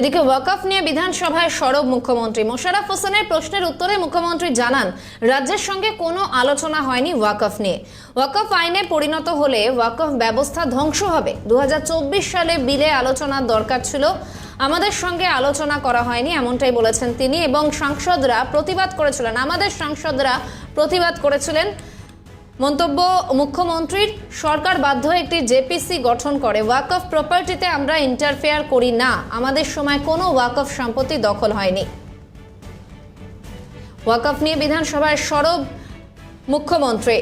এদিকে ওয়াকফ নিয়ে বিধানসভায় সরব মুখ্যমন্ত্রী। মোশাররফ হোসেনের প্রশ্নের উত্তরে মুখ্যমন্ত্রী জানান, রাজ্যের সঙ্গে কোনো আলোচনা হয়নি ওয়াকফ নিয়ে। ওয়াকফ আইনে পরিণত হলে ওয়াকফ ব্যবস্থা ধ্বংস হবে। 2024 সালে বিলে আলোচনার দরকার ছিল, আমাদের সঙ্গে আলোচনা করা হয়নি, এমনটাই বলেছেন তিনি। এবং সাংসদরা প্রতিবাদ করেছিলেন, আমাদের সাংসদরা প্রতিবাদ করেছিলেন। মন্তব্য মুখ্যমন্ত্রীর, সরকার বাধ্য একটি জেপিসি গঠন করে। ওয়াকফ প্রপার্টিতে আমরা ইন্টারফেয়ার করি না, আমাদের সময় কোনো ওয়াকফ সম্পত্তি দখল হয়নি। ওয়াকফ নিয়ে বিধানসভায় সরব মুখ্যমন্ত্রী।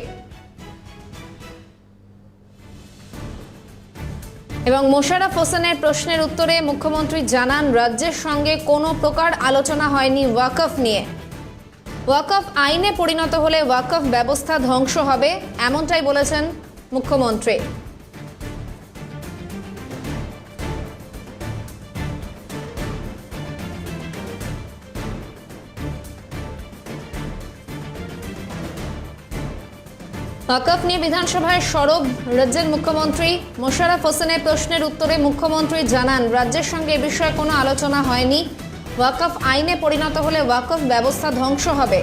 এবং মোশাররফ হোসেনের প্রশ্নের উত্তরে মুখ্যমন্ত্রী জানান, রাজ্যের সঙ্গে কোনো প্রকার আলোচনা হয়নি ওয়াকফ নিয়ে। ওয়াকফ আইনে পরিণত হলে ওয়াকফ ব্যবস্থা ধ্বংস হবে, এমনটাই বলেছেন মুখ্যমন্ত্রী। ওয়াকফ নিয়ে বিধানসভায় সরব রাজ্যের মুখ্যমন্ত্রী। মোশাররফ হোসেনের প্রশ্নের উত্তরে মুখ্যমন্ত্রী জানান, রাজ্যের সঙ্গে এ বিষয়ে কোনো আলোচনা হয়নি। ওয়াকফ আইনে পরিণত হলে ওয়াকফ ব্যবস্থা ধ্বংস হবে,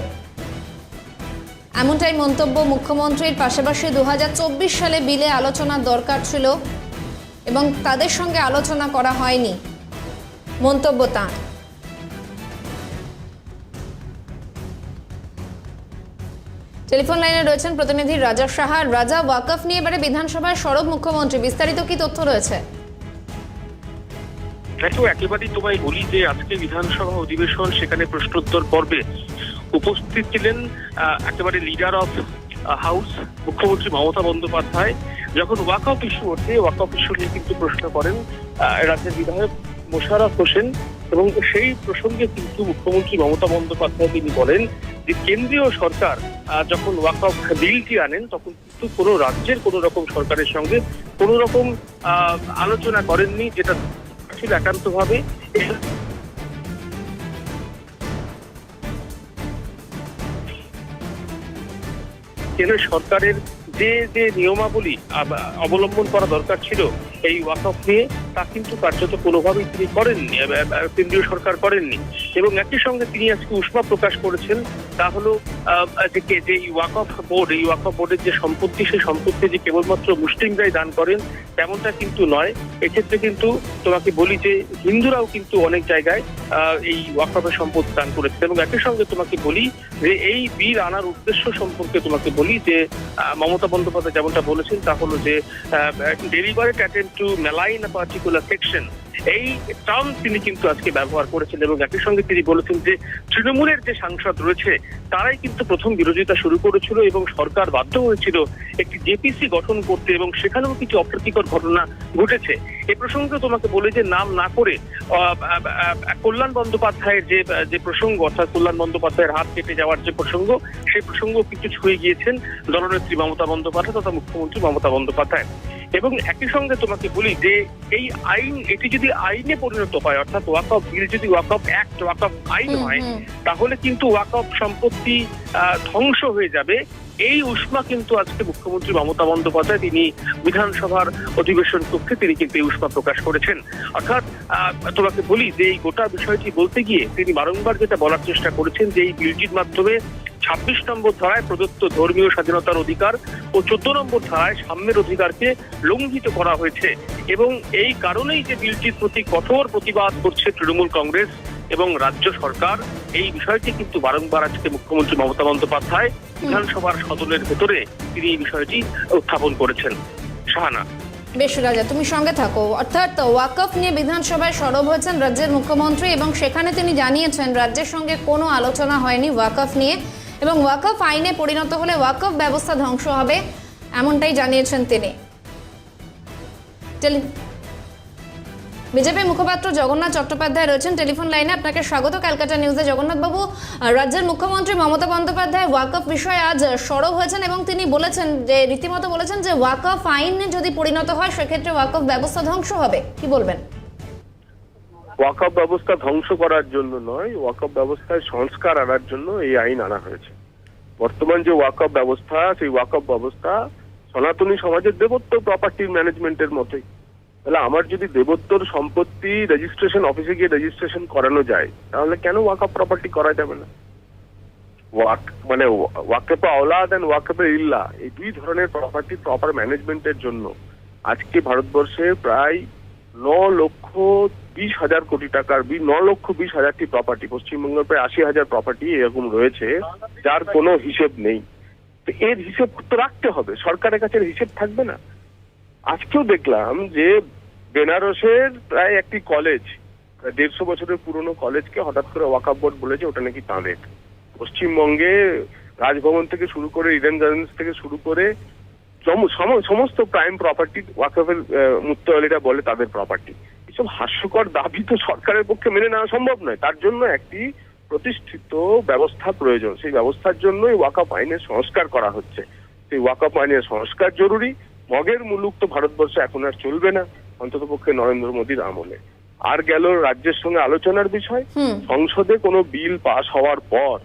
এমনটাই মন্তব্য মুখ্যমন্ত্রীর। পাশাপাশি 2024 সালে বিলে আলোচনার দরকার ছিল এবং তাদের সঙ্গে আলোচনা করা হয়নি, মন্তব্য তাঁর। টেলিফোন লাইনে রয়েছেন প্রতিনিধি রাজা সাহা। রাজা, ওয়াকফ নিয়ে এবারে বিধানসভায় সরব মুখ্যমন্ত্রী, বিস্তারিত কি তথ্য রয়েছে? দেখো, একেবারেই তোমায় বলি যে আজকে বিধানসভা অধিবেশন, সেখানে প্রশ্নোত্তর পর্বে উপস্থিত ছিলেন একেবারে লিডার অফ হাউস মুখ্যমন্ত্রী মমতা বন্দ্যোপাধ্যায়। যখন ওয়াকফ ইস্যু ওঠে, ওয়াকফ ইস্যু নিয়ে কিন্তু প্রশ্ন করেন রাজ্যের বিধায়ক মোশাররফ হোসেন। এবং সেই প্রসঙ্গে কিন্তু মুখ্যমন্ত্রী মমতা বন্দ্যোপাধ্যায় তিনি বলেন যে কেন্দ্রীয় সরকার যখন ওয়াকফ বিলটি আনেন, তখন কিন্তু কোনো রাজ্যের কোনো রকম সরকারের সঙ্গে কোনো রকম আলোচনা করেননি, যেটা ছিল একান্তভাবে কেন্দ্র সরকারের যে যে নিয়মাবলী অবলম্বন করা দরকার ছিল এই ওয়াকফ নিয়ে, তা কিন্তু কার্যত কোনোভাবেই তিনি করেননি, কেন্দ্রীয় সরকার করেননি। এবং একই সঙ্গে তিনি আজকে উষ্মা প্রকাশ করেছেন, তা হলো যে এই ওয়াকফ বোর্ড, এই ওয়াকফ বোর্ডের যে সম্পত্তি, সেই সম্পত্তি যে কেবলমাত্র মুসলিমরাই দান করেন তেমনটা কিন্তু নয়। এক্ষেত্রে কিন্তু তোমাকে বলি যে হিন্দুরাও কিন্তু অনেক জায়গায় এই ওয়াকফের সম্পত্তি দান করেছে। এবং একই সঙ্গে তোমাকে বলি যে এই বিল আনার উদ্দেশ্য সম্পর্কে তোমাকে বলি যে মমতা বন্দ্যোপাধ্যায় যেমনটা বলেছেন, তা হলো যে ডেলিবারেট অ্যাটেম্প্ট টু মেলাইন আ পার্টিকুলার সেকশন, এই টার্ম তিনি কিন্তু আজকে ব্যবহার করেছেন। এবং একই সঙ্গে তিনি বলেছেন যে তৃণমূলের যে সাংসদ রয়েছে তারাই কিন্তু প্রথম বিরোধিতা শুরু করেছিল এবং সরকার বাধ্য হয়েছিল একটি জেপিসি গঠন করতে, এবং সেখানেও কিছু অপ্রীতিকর ঘটনা ঘটেছে। এ প্রসঙ্গে তোমাকে বলে যে নাম না করে কল্যাণ বন্দ্যোপাধ্যায়ের যে প্রসঙ্গ, অর্থাৎ কল্যাণ বন্দ্যোপাধ্যায়ের হাত কেটে যাওয়ার যে প্রসঙ্গ, সেই প্রসঙ্গ কিন্তু ছুঁয়ে গিয়েছেন দলনেত্রী মমতা বন্দ্যোপাধ্যায় তথা মুখ্যমন্ত্রী মমতা বন্দ্যোপাধ্যায়। এবং একই সঙ্গে তোমাকে বলি যে এই আইন, এটি যদি আইনে পরিণত হয়, অর্থাৎ ওয়াকফ বিল যদি ওয়াকফ অ্যাক্ট, ওয়াকফ আইন হয়, তাহলে কিন্তু ওয়াকফ সম্পত্তি ধ্বংস হয়ে যাবে। এই উষ্মা কিন্তু আজকে মুখ্যমন্ত্রী মমতা বন্দ্যোপাধ্যায় তিনি বিধানসভার অধিবেশন কক্ষে তিনি কিন্তু এই উষ্মা প্রকাশ করেছেন। অর্থাৎ তোমাকে বলি যে এই গোটা বিষয়টি বলতে গিয়ে তিনি বারংবার যেটা বলার চেষ্টা করেছেন যে এই বিলটির মাধ্যমে 26 নম্বর ধারায় প্রদত্ত ধর্মীয় স্বাধীনতার অধিকার ও 14 নম্বর ধারায় সাম্যের অধিকারকে লঙ্ঘিত করা হয়েছে। এবং এই কারণেই যে বিলটির প্রতি কঠোর প্রতিবাদ করছে তৃণমূল কংগ্রেস এবং রাজ্য সরকার, এই বিষয়টি কিন্তু বারংবার আজকে মুখ্যমন্ত্রী মমতা বন্দ্যোপাধ্যায় বিধানসভার সদনের ভেতরে তিনি এই বিষয়টি উত্থাপন করেছেন। শাহানা। বেশ রাজা, তুমি সঙ্গে থাকো। অর্থাৎ ওয়াকফ নিয়ে বিধানসভায় সরব হয়েছেন রাজ্যের মুখ্যমন্ত্রী এবং সেখানে তিনি জানিয়েছেন রাজ্যের সঙ্গে কোনো আলোচনা হয়নি ওয়াকফ নিয়ে, এবং ওয়াকফ আইনে পরিণত হলে ওয়াকফ ব্যবস্থা ধ্বংস হবে, এমনটাই জানিয়েছেন তিনি। বিজেপি মুখপাত্র জগন্নাথ চট্টোপাধ্যায় রয়েছেন টেলিফোন লাইনে, আপনাকে স্বাগত ক্যালকাটা নিউজে। জগন্নাথ বাবু, রাজ্যের মুখ্যমন্ত্রী মমতা বন্দ্যোপাধ্যায় ওয়াকফ বিষয়ে আজ সরব হয়েছেন এবং তিনি বলেছেন যে রীতিমতো বলেছেন যে ওয়াকফ আইনে যদি পরিণত হয় সেক্ষেত্রে ওয়াকফ ব্যবস্থা ধ্বংস হবে, কি বলবেন? ওয়াকফ ব্যবস্থা ধ্বংস করার জন্য নয়, ওয়াকফ ব্যবস্থায় সংস্কার আনার জন্য এই আইন আনা হয়েছে। বর্তমান যে ওয়াকফ ব্যবস্থা, সেই ওয়াকফ ব্যবস্থা সনাতনী সমাজের দেবত্ব প্রপার্টি ম্যানেজমেন্টের মতোই, তাহলে আমার যদি দেবোত্তর সম্পত্তি রেজিস্ট্রেশন অফিসে গিয়ে রেজিস্ট্রেশন করানো যায়, তাহলে কেন ওয়াকফ প্রপার্টি করা যাবে না? মানে ওয়াকফে আওলাদ এন্ড ওয়াকফে ইল্লা, এই দুই ধরনের প্রপার্টি প্রপার ম্যানেজমেন্টের জন্য আজকে ভারতবর্ষে প্রায় 9,20,000 কোটি টাকার 9,20,000টি প্রপার্টি, পশ্চিমবঙ্গের প্রায় 80,000 প্রপার্টি এরকম রয়েছে যার কোনো হিসেব নেই। তো এর হিসেব তো রাখতে হবে, সরকারের কাছে হিসেব থাকবে না। আজকেও দেখলাম যে বেনারসের প্রায় একটি কলেজ, 150 বছরের পুরনো কলেজকে হঠাৎ করে ওয়াকফ বোর্ড বলেছে ওটা নাকি তাঁদের। পশ্চিমবঙ্গে রাজভবন থেকে শুরু করে ইডেন গার্ডেন্স থেকে শুরু করে সমস্ত প্রাইম প্রপার্টি ওয়াকফের মুত্তাওয়ালিরা বলে তাদের প্রপার্টি। এসব হাস্যকর দাবি তো সরকারের পক্ষে মেনে নেওয়া সম্ভব নয়। তার জন্য একটি প্রতিষ্ঠিত ব্যবস্থা প্রয়োজন। সেই ব্যবস্থার জন্যই ওয়াকফ আইনের সংস্কার করা হচ্ছে। সেই ওয়াকফ আইনের সংস্কার জরুরি। মগের মুলুক তো ভারতবর্ষে এখন আর চলবে না, অন্তত পক্ষে নরেন্দ্র মোদীর আমলে। আর গেল রাজ্যের সঙ্গে আলোচনার বিষয়। সংসদে কোনো বিল পাস হওয়ার পর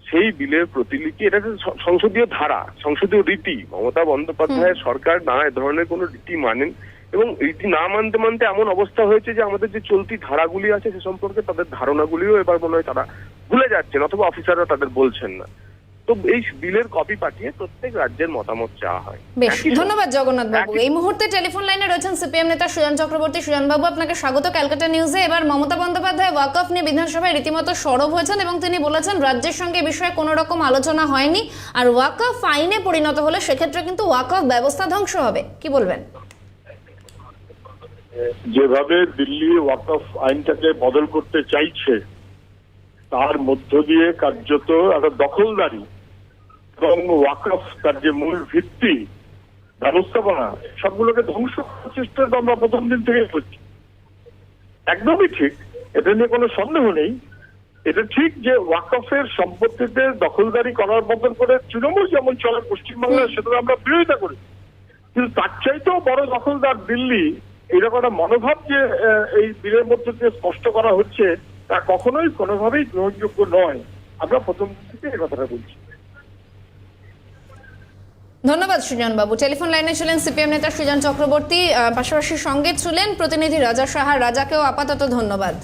সেই বিলের প্রতিলিপি, এটা সংসদীয় ধারা, সংসদীয় রীতি। মমতা বন্দ্যোপাধ্যায়ের সরকার না এ ধরনের কোনো রীতি মানেন, এবং রীতি না মানতে মানতে এমন অবস্থা হয়েছে যে আমাদের যে চলতি ধারাগুলি আছে সে সম্পর্কে তাদের ধারণাগুলিও এবার মনে হয় তারা ভুলে যাচ্ছেন, অথবা অফিসাররা তাদের বলছেন না। তো এই বিলের কপি পাঠিয়ে প্রত্যেক রাজ্যের মতামত চাওয়া হয়। বেশ, ধন্যবাদ জগন্নাথ বাবু। এই মুহূর্তে টেলিফোন লাইনে রয়েছেন সিপিএম নেতা সুজন চক্রবর্তী। সুজন বাবু, আপনাকে স্বাগত ক্যালকাটা নিউজে। এবার মমতা বন্দ্যোপাধ্যায় ওয়াকফ নিয়ে বিধানসভায় রীতিমতো সরব হয়েছেন এবং তিনি বলেছেন রাজ্যের সঙ্গে এ বিষয়ে কোনো রকম আলোচনা হয়নি, আর ওয়াকফ আইনে পরিণত হলে সেক্ষেত্রে কিন্তু ওয়াকফ ব্যবস্থা ধ্বংস হবে। কি বলবেন? যেভাবে দিল্লি ওয়াকফ আইনটাকে বদল করতে চাইছে, তার মধ্য দিয়ে কার্যত একটা দখলদারি এবং ওয়াকফ তার যে মূল ভিত্তি ব্যবস্থাপনা সবগুলোকে ধ্বংস করার চেষ্টা আমরা প্রথম দিন থেকে করছি। একদমই ঠিক, এটা নিয়ে কোনো সন্দেহ নেই। এটা ঠিক যে ওয়াকফের সম্পত্তিতে দখলদারি করার মতন করে তৃণমূল যেমন চলে পশ্চিমবাংলায়, সেটা আমরা বিরোধিতা করি। কিন্তু তার চাইতেও বড় দখলদার দিল্লি, এরকম একটা মনোভাব যে এই বিলের মধ্যে দিয়ে স্পষ্ট করা হচ্ছে, তা কখনোই কোনোভাবেই গ্রহণযোগ্য নয়। আমরা প্রথম দিন থেকে এই কথাটা বলছি। ধন্যবাদ সুজন বাবু। টেলিফোন লাইনে ছিলেন সিপিএম নেতা সুজন চক্রবর্তী, পাশাপাশি সঙ্গে ছিলেন প্রতিনিধি রাজা সাহা। রাজাকেও আপাতত ধন্যবাদ।